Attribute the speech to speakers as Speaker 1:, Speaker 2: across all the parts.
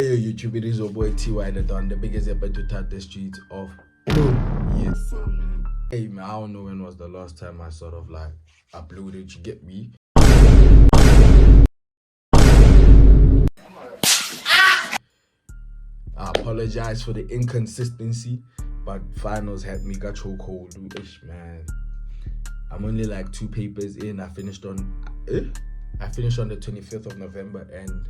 Speaker 1: Hey YouTube, it is your boy TY the Don, the biggest ever to touch the streets of yes. Hey man, I don't know when was the last time I sort of like uploaded, you get me? I apologize for the inconsistency, but finals had me got chokehold, man. I'm only like 2 papers in. I finished on the 25th of November, and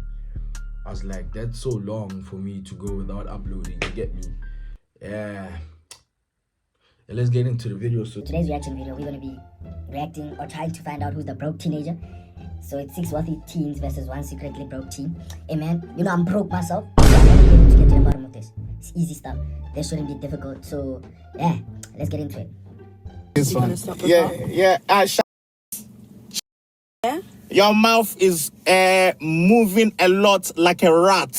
Speaker 1: I was like, that's so long for me to go without uploading, you get me? Yeah. Let's get into the video. So
Speaker 2: today's reaction video, we're going to be reacting or trying to find out who's the broke teenager. So it's 6 wealthy teens versus 1 secretly broke teen. Hey man, you know I'm broke myself, so I'm going to be able to get to the bottom of this. It's easy stuff. This shouldn't be difficult. So yeah, let's get into it.
Speaker 3: Yeah. Yeah. Your mouth is moving a lot like a rat.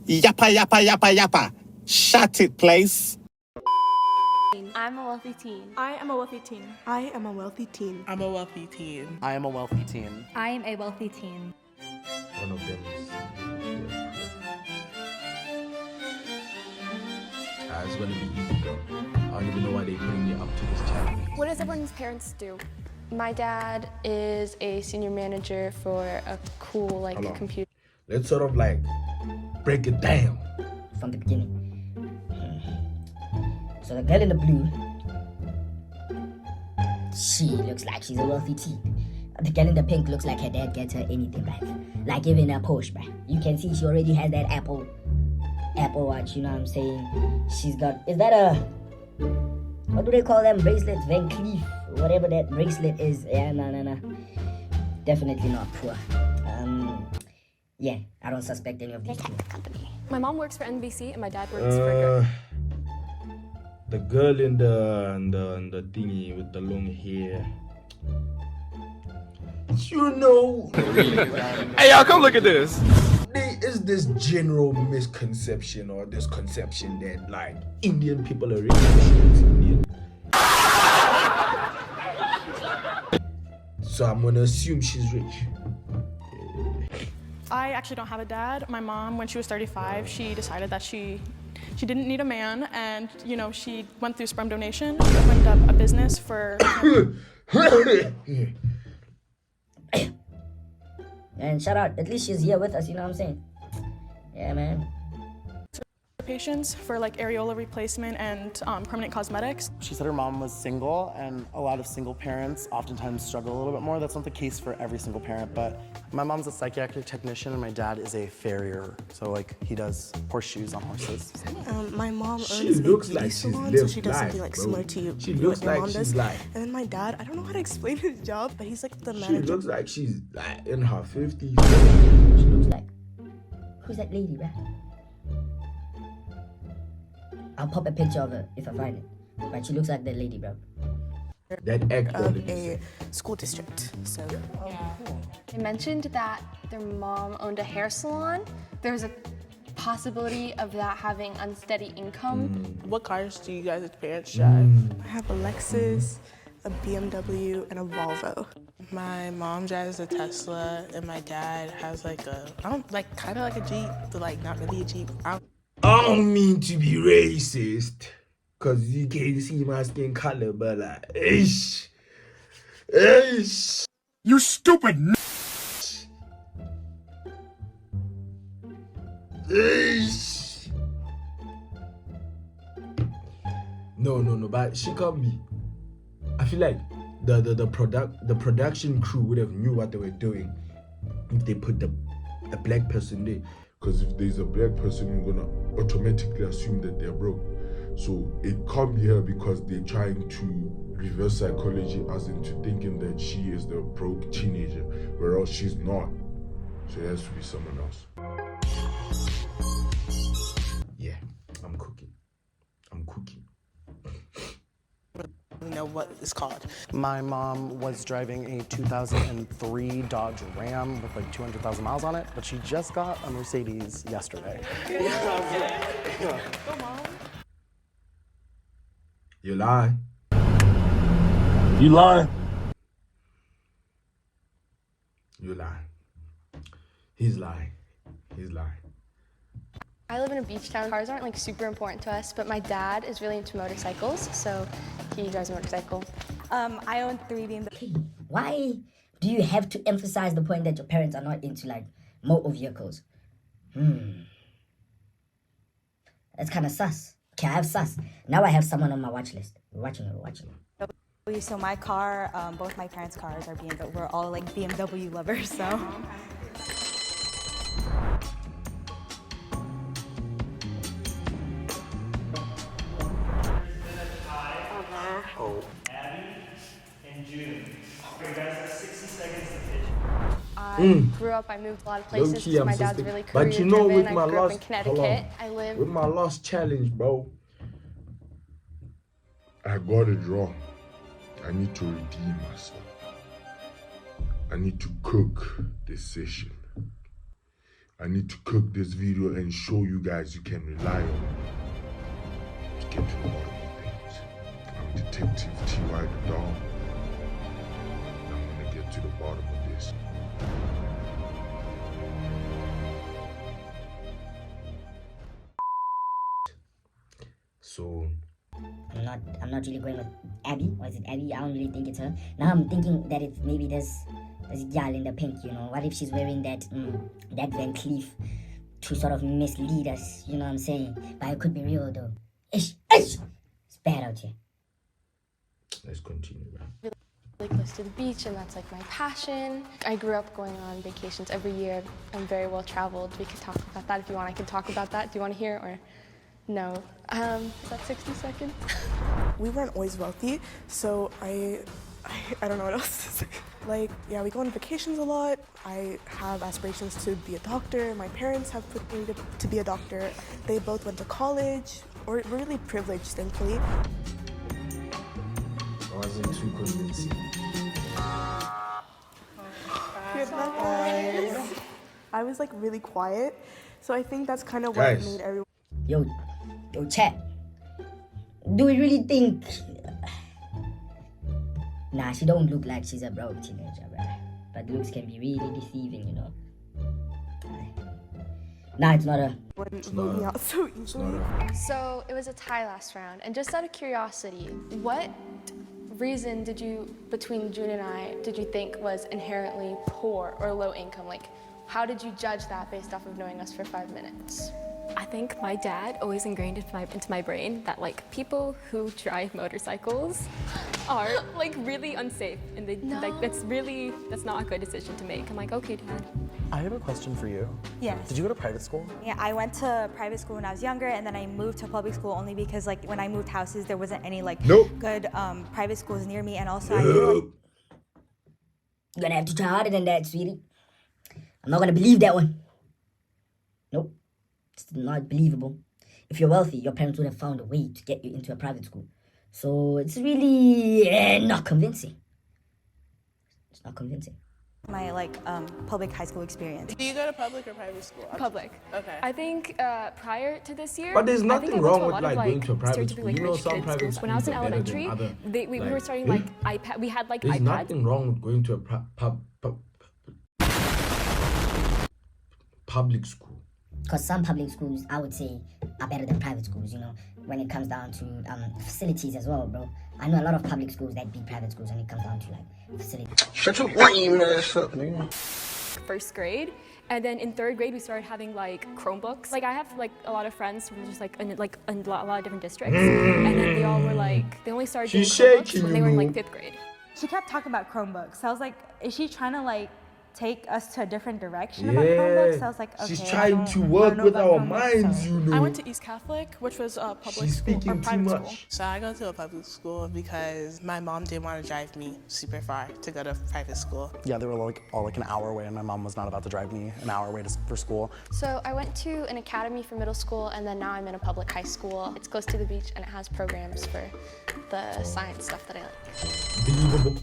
Speaker 3: Yappa, yappa, yappa, yappa. Shut it, please.
Speaker 4: I'm a wealthy teen.
Speaker 5: I am a wealthy teen. I am a wealthy teen.
Speaker 6: I'm a wealthy teen.
Speaker 7: I am a wealthy teen.
Speaker 4: I am a wealthy teen.
Speaker 1: one of them is it's gonna be easy, bro. I don't even know why they bring me up to this channel.
Speaker 5: What does everyone's parents do?
Speaker 4: My dad is a senior manager for a cool computer.
Speaker 1: Let's sort of like break it down
Speaker 2: From the beginning. So the girl in the blue, she looks like she's a wealthy teen. The girl in the pink looks like her dad gets her anything, right? Like even a Porsche, right? You can see she already has that Apple Watch, you know what I'm saying? She's got, is that a, what do they call them bracelets? Van Cleef, whatever that bracelet is. Yeah, no. Definitely not poor. Yeah, I don't suspect any of these people.
Speaker 5: My mom works for NBC and my dad works for
Speaker 1: the girl in the thingy with the long hair. You know,
Speaker 6: Hey y'all, come look at this.
Speaker 1: there is this general misconception or this conception that like Indian people are rich. Indian. So I'm gonna assume she's rich.
Speaker 5: I actually don't have a dad. My mom, when she was 35, she decided that she didn't need a man, and you know, she went through sperm donation. She opened up a business for
Speaker 2: And shout out, at least she's here with us, you know what I'm saying? Yeah, man.
Speaker 5: patients for like areola replacement and permanent cosmetics.
Speaker 7: She said her mom was single, and a lot of single parents oftentimes struggle a little bit more. That's not the case for every single parent, but my mom's a psychiatric technician and my dad is a farrier. So like he does horseshoes on horses.
Speaker 5: My mom
Speaker 1: She looks like she's
Speaker 5: salon,
Speaker 1: lived
Speaker 5: so she does
Speaker 1: life,
Speaker 5: something like
Speaker 1: bro.
Speaker 5: similar to you.
Speaker 1: She looks like she's like.
Speaker 5: And then my dad, I don't know how to explain his job, but he's like the
Speaker 1: She
Speaker 5: manager.
Speaker 1: looks like she's like in her 50s.
Speaker 2: She looks like, who's that lady, right? I'll pop a picture of her if I find it. But she looks like that lady, bro.
Speaker 1: That actor.
Speaker 5: Of a school district. So
Speaker 4: They mentioned that their mom owned a hair salon. There's a possibility of that having unsteady income.
Speaker 6: What cars do you guys' parents drive?
Speaker 5: I have a Lexus, a BMW, and a Volvo.
Speaker 6: My mom drives a Tesla, and my dad has like a, kind of like a Jeep, but like not really a Jeep.
Speaker 1: I don't mean to be racist, cause you can't see my skin color, but like, ish.
Speaker 3: You stupid
Speaker 1: No, but she can't be. I feel like the production crew would have knew what they were doing if they put the black person there.
Speaker 8: Because if there's a black person, we're gonna automatically assume that they're broke. So it can't be her because they're trying to reverse psychology as into thinking that she is the broke teenager, whereas she's not. So it has to be someone else.
Speaker 1: Yeah, I'm cooking.
Speaker 6: You know what it's called.
Speaker 7: My mom was driving a 2003 Dodge Ram with like 200,000 miles on it, but she just got a Mercedes yesterday.
Speaker 1: You lie.
Speaker 3: You lying?
Speaker 1: You lie. He's lying.
Speaker 4: I live in a beach town. Cars aren't like super important to us, but my dad is really into motorcycles, so he drives a motorcycle.
Speaker 9: I own 3 BMW.
Speaker 2: Okay, why do you have to emphasize the point that your parents are not into like motor vehicles? That's kind of sus. Okay, I have sus. Now I have someone on my watch list. We're watching it.
Speaker 9: So my car, both my parents' cars are BMW. We're all like BMW lovers, so.
Speaker 4: I grew up, I moved a lot of places
Speaker 1: Low-key,
Speaker 4: because
Speaker 1: I'm
Speaker 4: my dad's
Speaker 1: suspect-
Speaker 4: really
Speaker 1: But you know,
Speaker 4: career-driven.
Speaker 1: with
Speaker 4: I
Speaker 1: my
Speaker 4: grew up in
Speaker 1: last,
Speaker 4: Connecticut. I live
Speaker 1: with my last challenge, bro,
Speaker 8: I got it wrong. I need to redeem myself. I need to cook this session. I need to cook this video and show you guys you can rely on me to get to the bottom of things. I'm Detective T.Y. the Dog. And I'm gonna get to the bottom of this.
Speaker 1: so
Speaker 2: I'm not really going with Abby. Or is it Abby? I don't really think it's her. Now I'm thinking that it's maybe this girl in the pink, you know. What if she's wearing that Van Cleef to sort of mislead us, you know what I'm saying? But it could be real though. Ish! It's bad out here.
Speaker 1: let's continue, bro.
Speaker 4: really close to the beach, and that's like my passion. I grew up going on vacations every year. I'm very well traveled. We could talk about that if you want. I can talk about that. Do you want to hear or no? Is that 60 seconds?
Speaker 6: We weren't always wealthy, so I don't know what else to say. Like, yeah, we go on vacations a lot. I have aspirations to be a doctor. My parents have put me to be a doctor. They both went to college. We're really privileged, thankfully.
Speaker 1: I wasn't too convincing.
Speaker 6: Good luck, guys. I was like really quiet, so I think that's kind of what
Speaker 1: Guys.
Speaker 6: made everyone.
Speaker 2: Yo, chat. Do we really think? Nah, she don't look like she's a broke teenager, bro. But looks can be really deceiving, you know. Nah, it's not a.
Speaker 6: Wouldn't vote me out so easily.
Speaker 4: So it was a tie last round, and just out of curiosity, what reason did you, between June and I, did you think was inherently poor or low income? Like, how did you judge that based off of knowing us for 5 minutes?
Speaker 10: I think my dad always ingrained into my brain that like people who drive motorcycles are like really unsafe, and they like that's not a good decision to make. I'm like, okay, Dad.
Speaker 7: I have a question for you.
Speaker 9: Yes.
Speaker 7: Did you go to private school?
Speaker 9: Yeah, I went to private school when I was younger, and then I moved to public school only because like when I moved houses, there wasn't any like good private schools near me, and also I feel like
Speaker 2: You're gonna have to try harder than that, sweetie. I'm not gonna believe that one. Nope. It's not believable. If you're wealthy, your parents would have found a way to get you into a private school. So it's really not convincing. It's not convincing.
Speaker 9: my like public high school experience.
Speaker 6: Do you go to public or private school?
Speaker 10: Public.
Speaker 6: Okay.
Speaker 10: I think prior to this year,
Speaker 1: But there's
Speaker 10: I think
Speaker 1: nothing
Speaker 10: I went
Speaker 1: wrong
Speaker 10: to a
Speaker 1: with
Speaker 10: lot
Speaker 1: like
Speaker 10: of,
Speaker 1: going to a private
Speaker 10: stereotypically,
Speaker 1: school.
Speaker 10: like,
Speaker 1: You know,
Speaker 10: rich
Speaker 1: some
Speaker 10: kids
Speaker 1: private
Speaker 10: schools. When I was in
Speaker 1: schools are better than
Speaker 10: elementary,
Speaker 1: other,
Speaker 10: we were
Speaker 1: like,
Speaker 10: starting
Speaker 1: eh?
Speaker 10: like iPad. We had like
Speaker 1: There's
Speaker 10: iPads.
Speaker 1: nothing wrong with going to a public school.
Speaker 2: Because some public schools, I would say, are better than private schools, you know, when it comes down to facilities as well, bro. I know a lot of public schools that beat private schools when it comes down to, like, facilities.
Speaker 3: Shut your lame ass up, nigga.
Speaker 10: First grade, and then in third grade we started having like Chromebooks. Like I have like a lot of friends from just like in a lot of different districts, and then they all were like they only started getting
Speaker 1: She's
Speaker 10: Chromebooks
Speaker 1: shaking,
Speaker 10: when they were in like 5th grade.
Speaker 9: She kept talking about Chromebooks. So I was like, is she trying to like take us to a different direction about Chromebooks? I was like, okay.
Speaker 1: She's
Speaker 9: I
Speaker 1: trying
Speaker 9: don't-
Speaker 1: to
Speaker 9: I don't
Speaker 1: work
Speaker 9: know
Speaker 1: with
Speaker 9: about
Speaker 1: our
Speaker 9: Chromebooks,
Speaker 1: minds,
Speaker 9: so-
Speaker 1: you know.
Speaker 5: I went to East Catholic, which was a public
Speaker 1: She's
Speaker 5: school or
Speaker 1: speaking too
Speaker 5: private school.
Speaker 1: much.
Speaker 6: So I go to a public school because my mom didn't want to drive me super far to go to private school.
Speaker 7: Yeah, they were like all like an hour away, and my mom was not about to drive me an hour away for school.
Speaker 4: So I went to an academy for middle school, and then now I'm in a public high school. It's close to the beach, and it has programs for the science stuff that I like.
Speaker 1: Believable.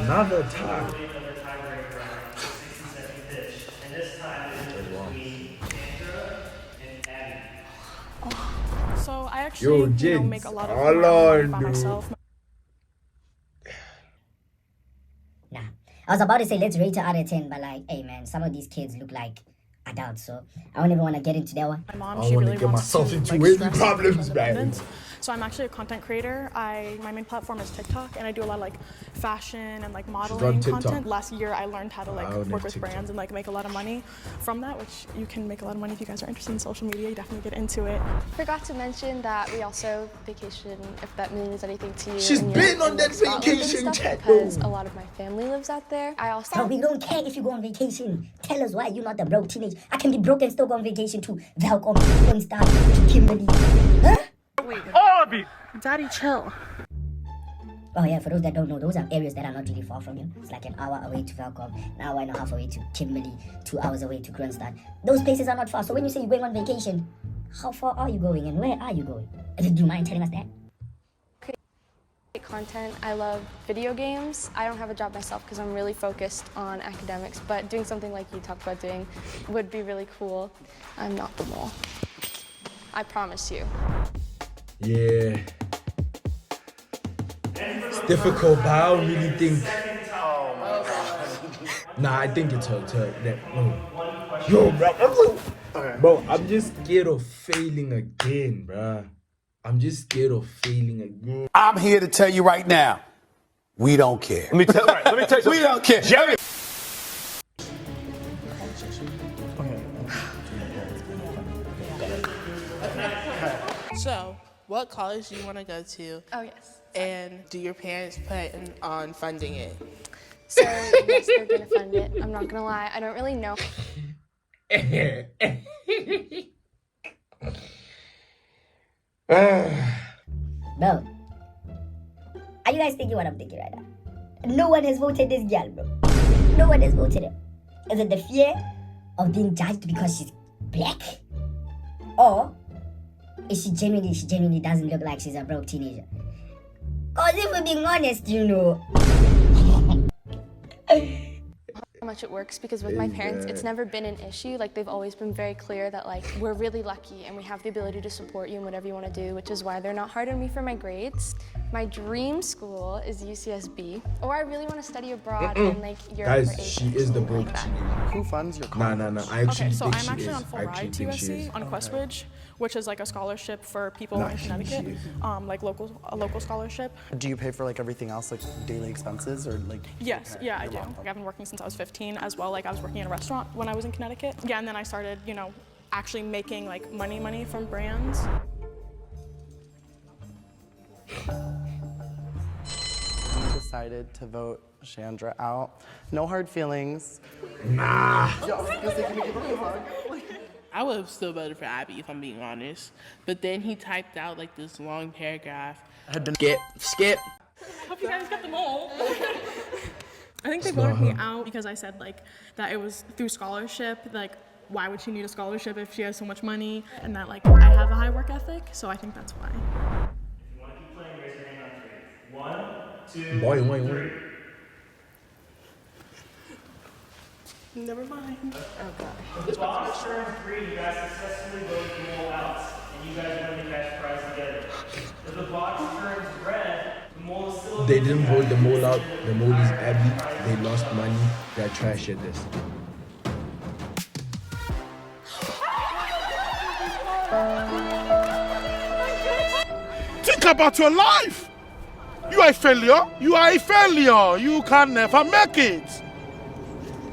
Speaker 1: Another time.
Speaker 5: So I actually
Speaker 1: Yo, Jigs,
Speaker 5: make a lot of
Speaker 1: hold
Speaker 5: money
Speaker 1: on,
Speaker 5: by
Speaker 1: dude.
Speaker 5: myself.
Speaker 2: Nah. was about to say let's rate it out of 10, but like, hey man, some of these kids look like adults, so I don't even want to get into that one.
Speaker 5: My mom,
Speaker 1: I
Speaker 5: she
Speaker 1: wanna
Speaker 5: really
Speaker 1: get
Speaker 5: wants
Speaker 1: myself
Speaker 5: to,
Speaker 1: into
Speaker 5: like,
Speaker 1: any
Speaker 5: stress
Speaker 1: problems, man.
Speaker 5: independence. So I'm actually a content creator. My main platform is TikTok, and I do a lot of like fashion and like modeling
Speaker 1: TikTok.
Speaker 5: content. Last year, I learned how to like
Speaker 1: I don't
Speaker 5: work
Speaker 1: have
Speaker 5: with
Speaker 1: TikTok.
Speaker 5: brands and like make a lot of money from that, which you can make a lot of money if you guys are interested in social media. You definitely get into it.
Speaker 4: Forgot to mention that we also vacation, if that means anything to you.
Speaker 1: She's
Speaker 4: and
Speaker 1: been on
Speaker 4: in,
Speaker 1: that
Speaker 4: Scotland and
Speaker 1: vacation,
Speaker 4: stuff,
Speaker 1: chat,
Speaker 4: because
Speaker 1: though.
Speaker 4: a lot of my family lives out there. I also
Speaker 2: So we don't care if you go on vacation. Tell us why you're not a broke teenager. I can be broke and still go on vacation to Welcome, to Start, to Kimberly. Huh?
Speaker 5: Daddy, chill.
Speaker 2: Oh yeah, for those that don't know, those are areas that are not really far from you. It's like an hour away to Welcome, an hour and a half away to Kimberly, 2 hours away to Kronstadt. Those places are not far. So when you say you're going on vacation, how far are you going and where are you going? Do you mind telling us that?
Speaker 4: create content. I love video games. I don't have a job myself because I'm really focused on academics, but doing something like you talked about doing would be really cool. I'm not the mole. I promise you.
Speaker 1: Yeah. It's difficult, but I don't really think. Nah, I think it's her. No. Yo, bro, I'm just scared of failing again, bruh. I'm just scared of failing again.
Speaker 11: I'm here to tell you right now, we don't care.
Speaker 12: Let me tell you something.
Speaker 11: We don't care.
Speaker 12: Jerry.
Speaker 13: So, what college do you want to go to?
Speaker 4: Oh, yes.
Speaker 13: And do your parents plan on funding it?
Speaker 4: So, yes, they're going to fund it. I'm not going to lie. I don't really know.
Speaker 2: Bro, are you guys thinking what I'm thinking right now? No one has voted this girl, bro. No one has voted her. Is it the fear of being judged because she's black? Or is she genuinely doesn't look like she's a broke teenager? Cause if we're being honest, you know.
Speaker 4: How much it works, because with my parents it's never been an issue. Like, they've always been very clear that like we're really lucky and we have the ability to support you in whatever you want to do, which is why they're not hard on me for my grades. My dream school is UCSB, or I really want to study abroad in like Europe or
Speaker 1: Guys,
Speaker 4: Asia.
Speaker 1: she is the broke teenager.
Speaker 7: Who funds your
Speaker 1: Nah.
Speaker 7: college?
Speaker 1: I actually
Speaker 5: Okay, so
Speaker 1: think
Speaker 5: I'm
Speaker 1: she
Speaker 5: actually
Speaker 1: is.
Speaker 5: on full
Speaker 1: I
Speaker 5: ride
Speaker 1: actually
Speaker 5: to
Speaker 1: think she
Speaker 5: USC
Speaker 1: is.
Speaker 5: on Questbridge, which is like a scholarship for people
Speaker 1: Nah,
Speaker 5: in
Speaker 1: she
Speaker 5: Connecticut,
Speaker 1: is.
Speaker 5: like a local scholarship.
Speaker 7: Do you pay for like everything else, like daily expenses, or like?
Speaker 5: Yes, yeah, I do. Like, I've been working since I was 15 as well. Like, I was working in a restaurant when I was in Connecticut. Yeah, and then I started, you know, actually making like money from brands.
Speaker 7: We decided to vote Chandra out. No hard feelings.
Speaker 1: Nah.
Speaker 13: I would have still voted for Abby if I'm being honest. But then he typed out like this long paragraph.
Speaker 1: Skip.
Speaker 5: Hope you guys got them all. I think they voted me out because I said like that it was through scholarship. Like, why would she need a scholarship if she has so much money? And that like I have a high work ethic, so I think that's why.
Speaker 12: If you want to keep playing, raise your hand on 3. 1, 2,
Speaker 1: Boy.
Speaker 12: 3.
Speaker 13: Never mind.
Speaker 12: If the box turns 3, you guys successfully voted the mole out, and you guys win the cash prize together. If the box turns red, the mole is still.
Speaker 1: They didn't vote the mole out. The mole is Abby. They lost money. They're trash at this.
Speaker 3: Think about your life. You are a failure. You are a failure. You can never make it.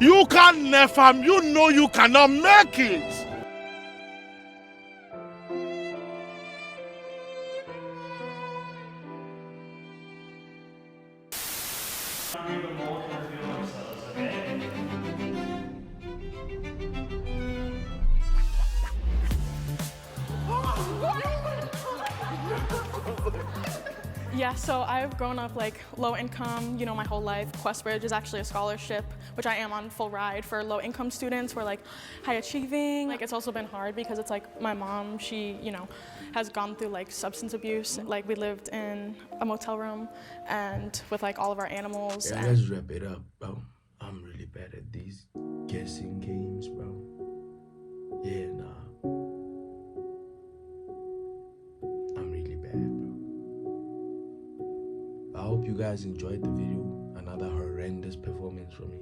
Speaker 3: You can never, you know you cannot make it.
Speaker 12: The mole can reveal themselves, okay?
Speaker 5: Yeah, so I've grown up like low income, you know, my whole life. Questbridge is actually a scholarship, which I am on full ride for low income students who are like high achieving. Like, it's also been hard because it's like my mom, she, you know, has gone through like substance abuse. Like, we lived in a motel room and with like all of our animals.
Speaker 1: Yeah, let's wrap it up, bro. I'm really bad at these guessing games, bro. Yeah, nah. I'm really bad, bro. I hope you guys enjoyed the video. another horrendous performance from me.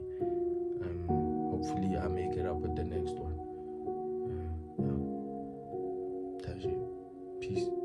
Speaker 1: Hopefully I make it up with the next one. Taji, peace.